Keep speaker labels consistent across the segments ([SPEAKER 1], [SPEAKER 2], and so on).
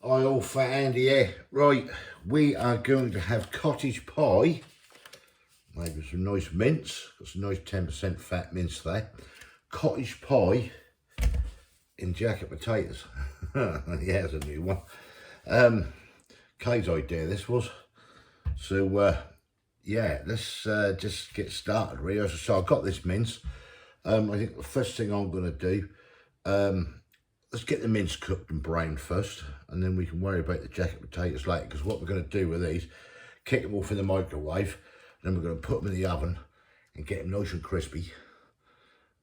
[SPEAKER 1] Hi all, Fat Andy here. Right, we are going to have cottage pie. Made with some nice mince. Got some nice 10% fat mince there. Cottage pie in jacket potatoes. Yeah, it's a new one. Kay's idea this was. So yeah, let's just get started really. So I've got this mince. I think the first thing I'm going to do, let's get the mince cooked and browned first, and then we can worry about the jacket potatoes later, because what we're going to do with these, kick them off in the microwave, and then we're going to put them in the oven and get them nice and crispy.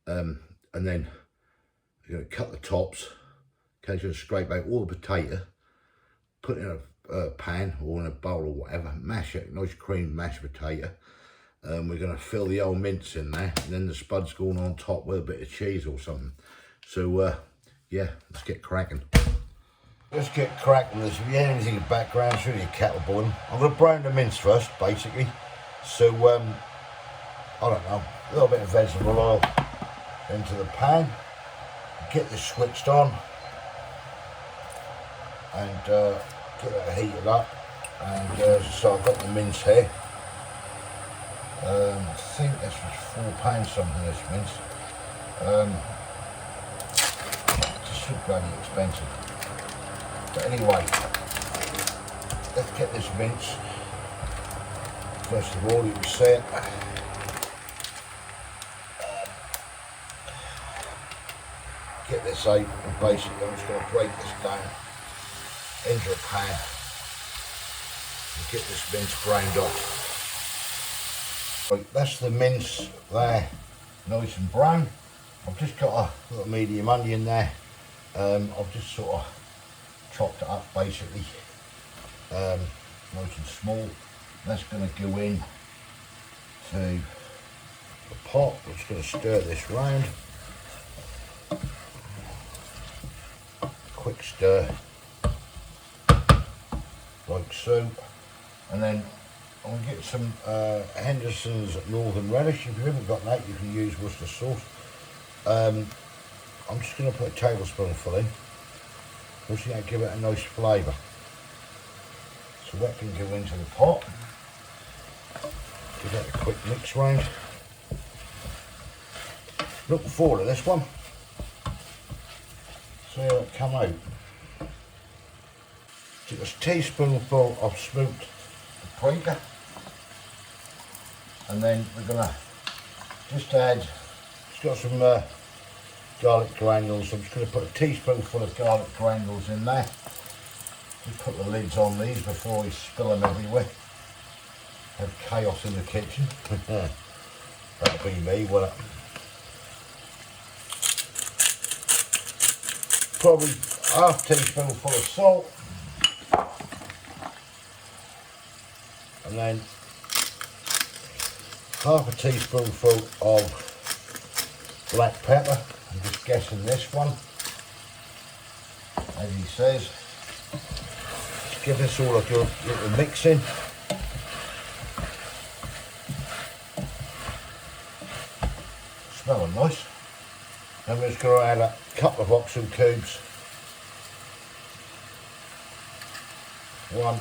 [SPEAKER 1] And then we're going to cut the tops. Okay, so scrape out all the potato, put it in a pan or in a bowl or whatever, mash it, nice cream mashed potato. We're going to fill the old mince in there, and then the spud's going on top with a bit of cheese or something. So yeah, let's get cracking. Let's get cracking. If you hear anything in the background, it's really a kettle boiling. I'm going to brown the mince first, basically. So I don't know, a little bit of vegetable oil into the pan. Get this switched on and get that heated up. And so I've got the mince here. I think this was £4 something, this mince. It's so bloody expensive. But anyway, let's get this mince. First of all, you can see it. Get this out, and basically I'm just going to break this down into a pan and get this mince browned up. Right, that's the mince there, nice and brown. I've just got a little medium onion there. I've just sort of chopped it up basically, nice and small. That's going to go in to the pot. We're just going to stir this round. Quick stir, like so. And then I'm going to get some Henderson's Northern Relish. If you haven't got that, you can use Worcester sauce. I'm just going to put a tablespoonful in. I'm just going to give it a nice flavour. So that can go into the pot. Give that a quick mix round. Looking forward to this one. See how it come out. Take a teaspoonful of smoked paprika, and then we're going to just add, it's got some garlic granules. I'm just going to put a teaspoonful of garlic granules in there. Just put the lids on these before we spill them everywhere. Have chaos in the kitchen. That'll be me, will it? Probably half teaspoonful of salt. And then half a teaspoonful of black pepper. I'm just guessing this one, as he says. Just give this all a good little mix in. Smelling nice. Then we're just going to add a couple of oxen cubes. One.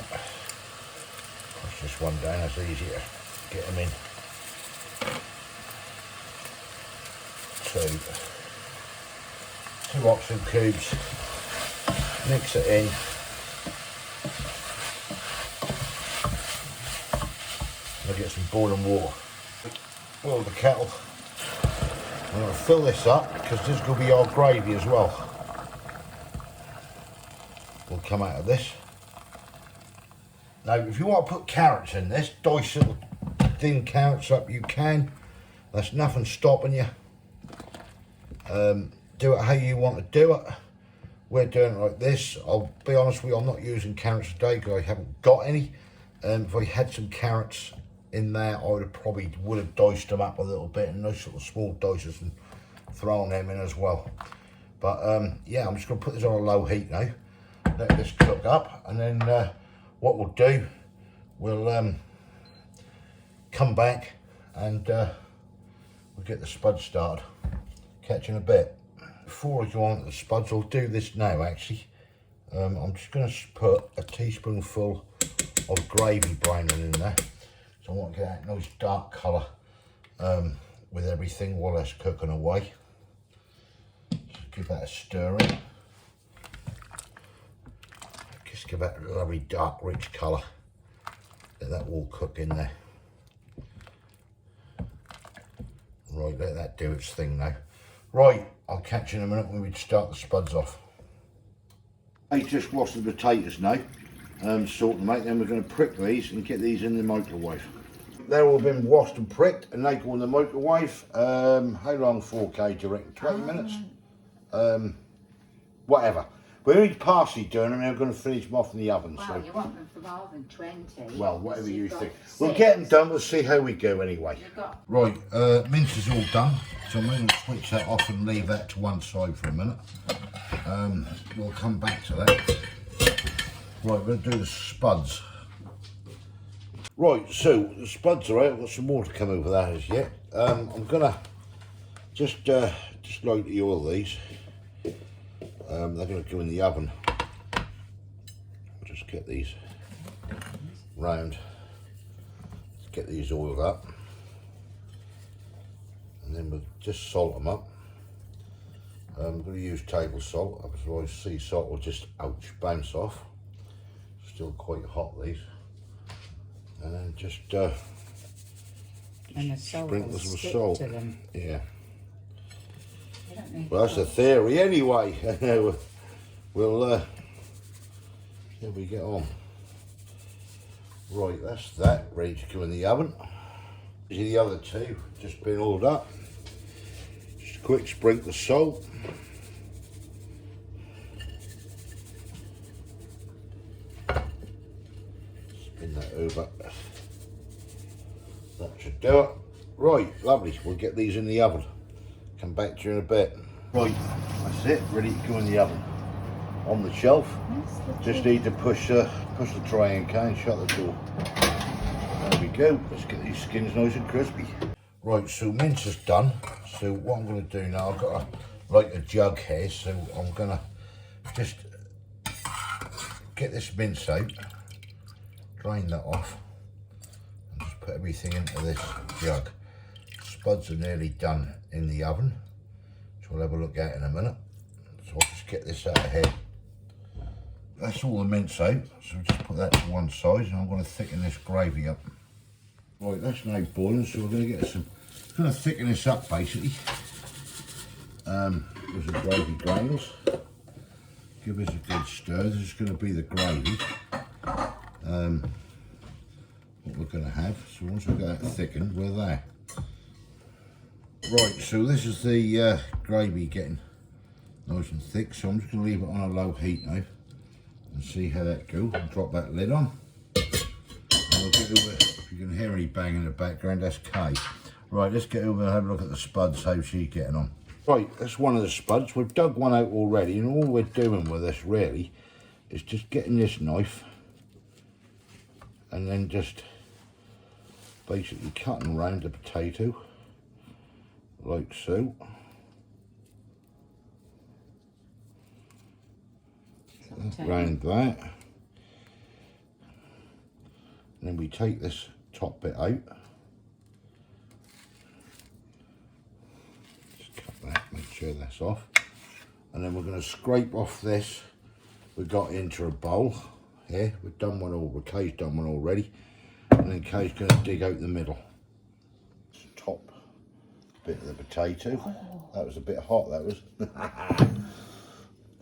[SPEAKER 1] Push this one down, that's easier to get them in. Two oxen cubes. Mix it in. I'll get some boiling water. Boil the kettle. I'm going to fill this up because this is going to be our gravy as well. Will come out of this. Now, if you want to put carrots in this, dice little thin carrots up, you can. That's nothing stopping you. Do it how you want to do it. We're doing it like this. I'll be honest with you, I'm not using carrots today because I haven't got any. If I had some carrots in there, I would have diced them up a little bit, and nice little small dices, and thrown them in as well. But yeah, I'm just going to put this on a low heat now. Let this cook up, and then what we'll do, we'll come back and we'll get the spud started. Catch you in a bit. Before I go on to the spuds, I'll do this now actually. I'm just going to put a teaspoonful of gravy braining in there. So I want to get that nice dark colour with everything while that's cooking away. Just give that a stir in. Just give that a lovely dark rich colour. Let that all cook in there. Right, let that do its thing now. Right, I'll catch you in a minute when we start the spuds off. I just washed the potatoes now, sort them out, then we're going to prick these and get these in the microwave. They're all been washed and pricked and they go in the microwave. How long 4K do you reckon? 20 minutes? Whatever. We're only partially doing them and we're going to finish them off in the oven.
[SPEAKER 2] Well,
[SPEAKER 1] so
[SPEAKER 2] you want them for more than 20.
[SPEAKER 1] Well, whatever you think.
[SPEAKER 2] 6.
[SPEAKER 1] We'll get them done, we'll see how we go anyway.
[SPEAKER 2] Got...
[SPEAKER 1] Right, mince is all done, so I'm going to switch that off and leave that to one side for a minute. We'll come back to that. Right, we're going to do the spuds. Right, so the spuds are out. I've got some more to come over that as yet. I'm going to just lightly oil these. They're going to go in the oven. I'll just get these round. Get these oiled up. And then we'll just salt them up. I'm going to use table salt, otherwise sea salt will just bounce off. Still quite hot these. And then just
[SPEAKER 2] and the salt
[SPEAKER 1] sprinkle
[SPEAKER 2] will
[SPEAKER 1] some
[SPEAKER 2] stick
[SPEAKER 1] salt.
[SPEAKER 2] to them.
[SPEAKER 1] Yeah.
[SPEAKER 2] Well,
[SPEAKER 1] that's the theory anyway. We'll here we get on. Right, that's that ready to go in the oven. The other two just been oiled up. Just a quick sprinkle of salt. Spin that over. That should do it. Right, lovely. We'll get these in the oven. Come back to you in a bit. Right, that's it. Ready to go in the oven. On the shelf. Just need to push the tray and can shut the door. There we go. Let's get these skins nice and crispy. Right, so mince is done. So what I'm going to do now, I've got a jug here, so I'm going to just get this mince out, drain that off, and just put everything into this jug. Spuds are nearly done in the oven, which we'll have a look at in a minute. So I'll just get this out of here. That's all the mince out, so just put that to one side, and I'm going to thicken this gravy up. Right, that's now boiling, so we're going to get some, kind of thicken this up basically. With some gravy granules. Give this a good stir. This is going to be the gravy. What we're going to have. So once we've got that thickened, we're there. Right, so this is the gravy getting nice and thick. So I'm just going to leave it on a low heat now and see how that goes. I'll drop that lid on. And we'll get over. If you can hear any bang in the background, that's Kay. Right, let's get over and have a look at the spuds, how she's getting on. Right, that's one of the spuds. We've dug one out already, and all we're doing with this really is just getting this knife and then just basically cutting around the potato like so. Round that. And then we take this top bit out. Just cut that, make sure that's off. And then we're going to scrape off this we've got into a bowl here. We've done one all, Kay's done one already. And then Kay's going to dig out the middle. Top bit of the potato. Oh. That was a bit hot, that was.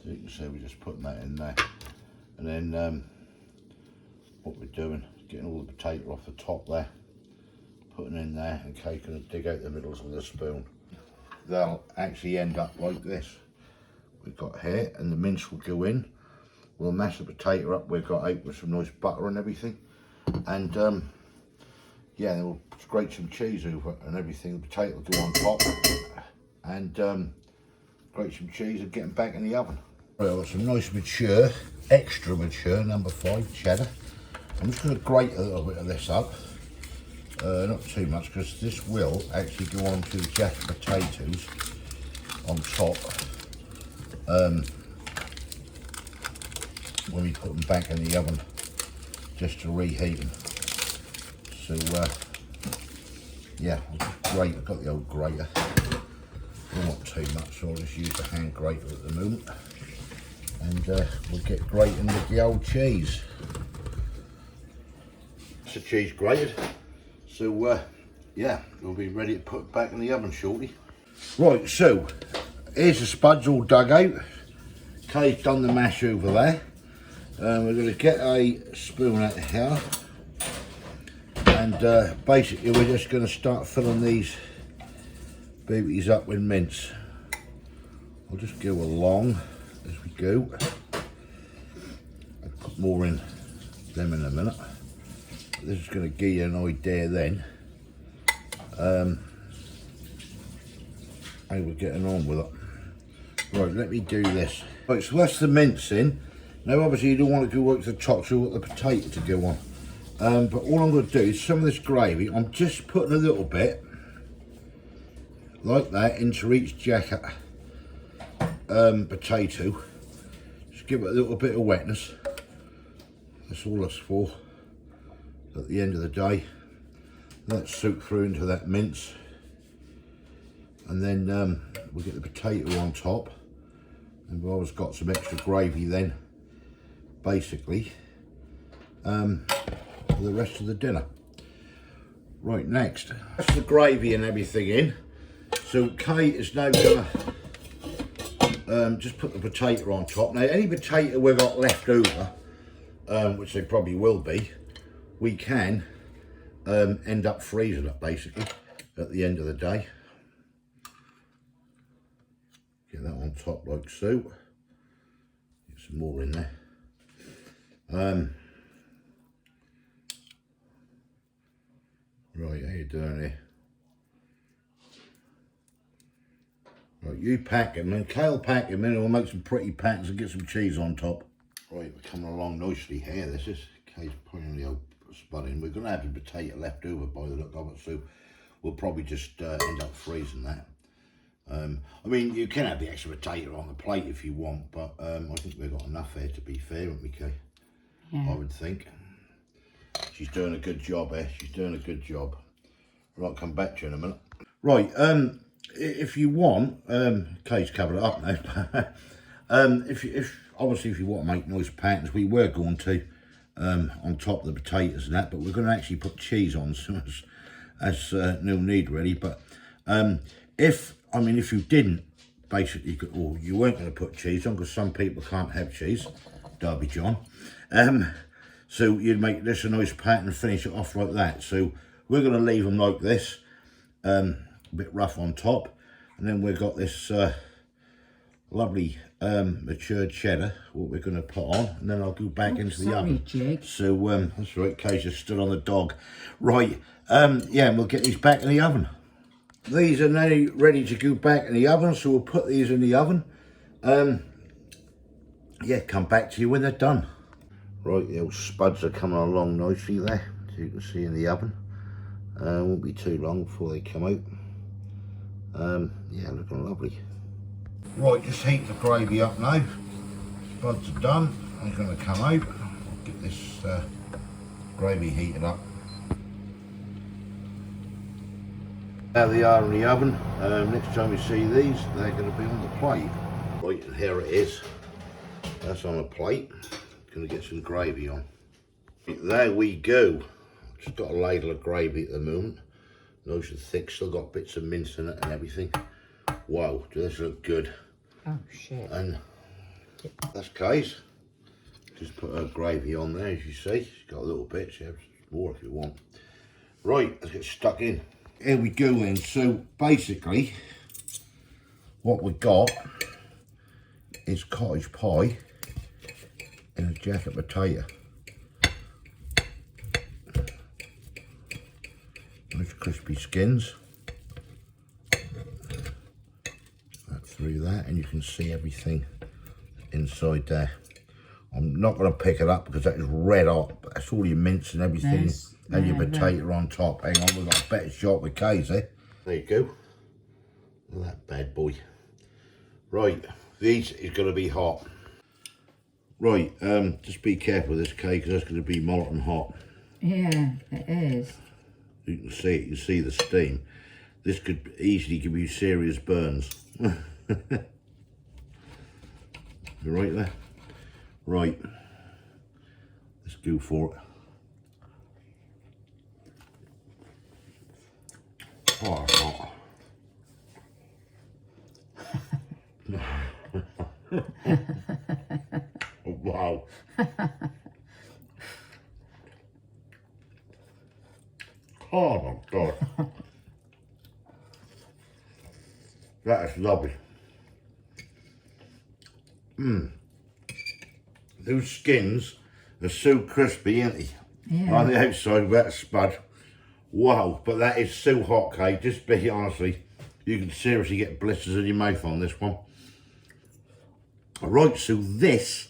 [SPEAKER 1] So you can see we're just putting that in there. And then what we're doing, getting all the potato off the top there, putting in there, and Kay's going to dig out the middles with a spoon. They'll actually end up like this. We've got here, and the mince will go in. We'll mash the potato up we've got out with some nice butter and everything. And yeah, then we'll scrape some cheese over and everything. The potato will go on top. And grate some cheese and get them back in the oven. Right, I've got some nice mature, extra mature, number 5 cheddar. I'm just going to grate a little bit of this up. Not too much, because this will actually go on to the jacket potatoes on top. when we put them back in the oven, just to reheat them. So yeah, great. I've got the old grater. Not too much, so I'll just use the hand grater at the moment, and we'll get grating with the old cheese. It's the cheese grated, so yeah, we'll be ready to put it back in the oven shortly. Right, so here's the spuds all dug out. Kay's done the mash over there. We're going to get a spoon out of here, and basically we're just going to start filling these babies up with mince. I'll just go along as we go. I'll put more in them in a minute. This is going to give you an idea then how we're getting on with it. Right, let me do this. Right, so that's the mince in. Now obviously you don't want to go right to the top, so you want the potato to go on. But all I'm going to do is some of this gravy, I'm just putting a little bit like that into each jacket potato. Just give it a little bit of wetness. That's all that's for at the end of the day. Let it soak through into that mince, and then we'll get the potato on top, and we've always got some extra gravy then basically for the rest of the dinner. Right, next, that's the gravy and everything in. So Kate is now going to just put the potato on top. Now any potato we've got left over, which they probably will be, we can end up freezing it basically at the end of the day. Get that on top like so. Get some more in there. Right, how you doing here? Right, you pack them in, Kale pack them in, and we'll make some pretty patterns and get some cheese on top. Right, we're coming along nicely here. This is Kay's putting the old spud in. We're going to have the potato left over by the look of it, so we'll probably just end up freezing that. I mean, you can have the extra potato on the plate if you want, but I think we've got enough here to be fair, haven't we, Kay? Yeah. I would think. She's doing a good job here. She's doing a good job. Right, I'll come back to you in a minute. Right, if you want, Kay's covered it up now. if obviously if you want to make nice patterns, we were going to on top of the potatoes and that, but we're going to actually put cheese on as no need really. But if you didn't basically, or you weren't going to put cheese on, because some people can't have cheese, Derby John, so you'd make this a nice pattern and finish it off like that. So we're going to leave them like this, a bit rough on top, and then we've got this lovely matured cheddar, what we're going to put on, and then I'll go back into the oven. Jake. So that's right, Kay just stood on the dog. Right, yeah, and we'll get these back in the oven. These are now ready to go back in the oven, so we'll put these in the oven. Yeah, come back to you when they're done. Right, the old spuds are coming along nicely there, as you can see in the oven. Won't be too long before they come out. Yeah, looking lovely. Right, just heat the gravy up now. Spuds are done. They're going to come out. I'll get this gravy heated up. There they are in the oven. Next time you see these, they're going to be on the plate. Right, and here it is. That's on a plate. Going to get some gravy on. There we go. Just got a ladle of gravy at the moment. Nice and thick. Still got bits of mince in it and everything. Wow, does this look good?
[SPEAKER 2] Oh shit.
[SPEAKER 1] And that's Kay's. Just put her gravy on there, as you see. She's got a little bit. She has more if you want. Right, let's get stuck in. Here we go then. So basically, what we've got is cottage pie in a jacket potato. Nice crispy skins. That through that, and you can see everything inside there. I'm not going to pick it up because that is red hot. But that's all your mince and everything, and your potato on top. Hang on, we've got a better shot with Kay's there. There you go. Look at that bad boy. Right, these is going to be hot. Right, just be careful with this cake because that's going to be molten hot.
[SPEAKER 2] Yeah, it is.
[SPEAKER 1] You can see it, you can see the steam. This could easily give you serious burns. You right there? Right. Let's go for it. Oh, it's hot. Oh, wow. Oh my God. That is lovely. Those skins are so crispy, aren't they?
[SPEAKER 2] Yeah.
[SPEAKER 1] On the outside with that spud. Wow, but that is so hot, Kate. Just be honestly, you can seriously get blisters in your mouth on this one. Right, so this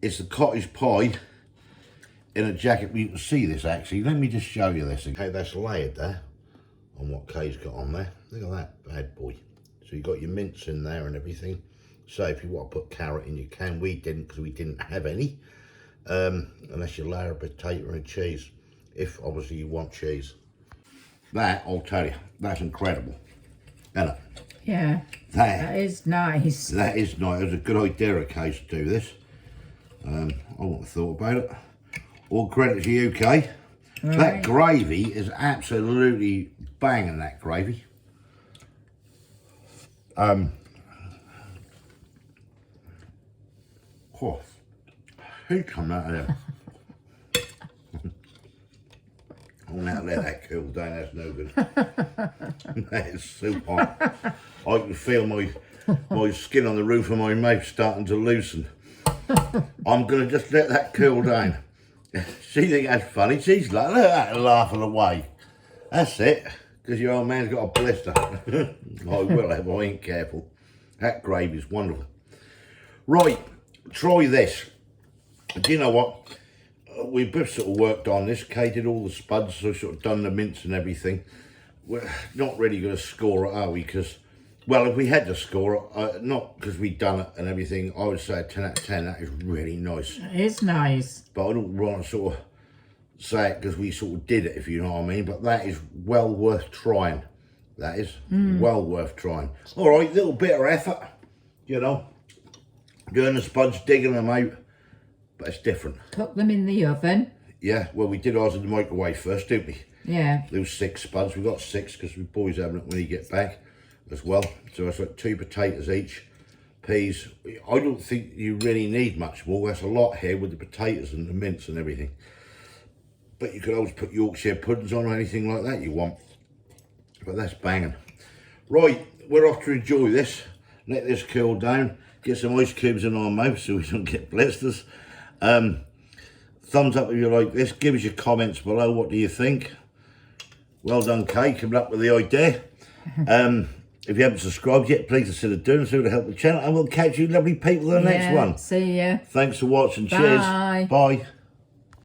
[SPEAKER 1] is the cottage pie in a jacket. You can see this actually. Let me just show you this. Okay, that's layered there on what Kay's got on there. Look at that bad boy. So you've got your mince in there and everything. So if you want to put carrot in, you can. We didn't because we didn't have any. Unless you layer a potato and cheese. If obviously you want cheese. That, I'll tell you, that's incredible. Isn't it?
[SPEAKER 2] Yeah. That is nice.
[SPEAKER 1] That is nice. It was a good idea, Kay, to do this. I wouldn't have thought about it. All credit to you, Kay.
[SPEAKER 2] Right.
[SPEAKER 1] That gravy is absolutely banging, that gravy. Oh, who come out of there? Oh, now let that cool down, that's no good. That is so hot. I can feel my skin on the roof of my mouth starting to loosen. I'm going to just let that cool down. She thinks that's funny. She's like, look at that, laughing away. That's it, because your old man's got a blister. I will have, I ain't careful. That gravy's wonderful. Right, try this. Do you know what? We both sort of worked on this. Kay did all the spuds, so sort of done the mince and everything. We're not really going to score it, are we? Because, well, if we had to score it, not because we'd done it and everything, I would say a 10 out of 10. That is really nice.
[SPEAKER 2] It is nice.
[SPEAKER 1] But I don't want to sort of say it because we sort of did it, if you know what I mean. But that is well worth trying. That is well worth trying. All right, little bit of effort, you know. Doing the spuds, digging them out. But it's different.
[SPEAKER 2] Cook them in the oven.
[SPEAKER 1] Yeah, well, we did ours in the microwave first, didn't we?
[SPEAKER 2] Yeah.
[SPEAKER 1] Those 6 spuds. We got 6 because we boys having it when you get back as well. So it's like 2 potatoes each, peas. I don't think you really need much more. That's a lot here with the potatoes and the mince and everything. But you could always put Yorkshire puddings on or anything like that you want. But that's banging. Right, we're off to enjoy this. Let this cool down. Get some ice cubes in our mouth so we don't get blisters. Thumbs up if you like this. Give us your comments below. What do you think? Well done, Kay, coming up with the idea. If you haven't subscribed yet, please consider doing so to help the channel. And we'll catch you lovely people in the next one.
[SPEAKER 2] See ya.
[SPEAKER 1] Thanks for watching.
[SPEAKER 2] Bye.
[SPEAKER 1] Cheers. Bye.